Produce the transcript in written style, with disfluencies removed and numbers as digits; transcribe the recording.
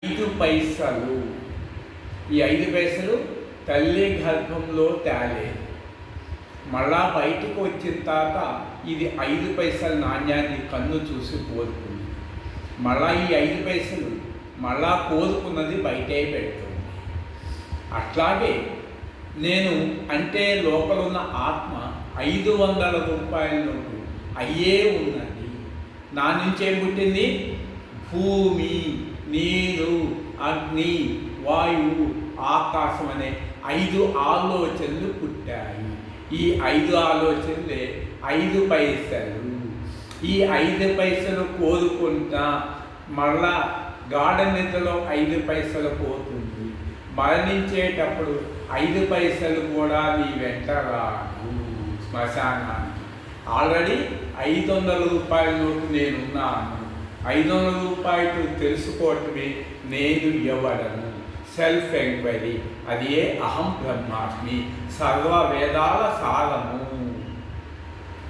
5 పైసలు. ఈ 5 పైసలు తల్లి గర్భంలో తేలేదు. మళ్ళా బయటకు వచ్చిన తర్వాత ఇది 5 పైసల నాణ్యాన్ని కన్ను చూసి కోరుకుంది. మళ్ళా ఈ 5 పైసలు మళ్ళా కోరుకున్నది బయటే పెడుతుంది. అట్లాగే నేను అంటే లోపల ఉన్న ఆత్మ 500 రూపాయల నోటు అయ్యే ఉన్నది. నా నుంచే పుట్టింది భూమి, నీరు, అగ్ని, వాయువు, ఆకాశం అనే 5 ఆలోచనలు పుట్టాయి. ఈ 5 ఆలోచనలే 5 పైసలు. ఈ 5 పైసలు కోరుకుంటా మళ్ళా గాఢ నిద్రలో 5 పైసలు పోతుంది. మరణించేటప్పుడు 5 పైసలు కూడా నీ వెంట రాదు శ్మశానానికి. ఆల్రెడీ 500 రూపాయల నోటు నేనున్నాను. 500 రూపాయలు తెలుసుకోవటమే నేను ఎవడను. సెల్ఫ్ ఎంక్వైరీ, అది ఏ అహం బ్రహ్మాస్మి, సర్వ వేదాల సారము.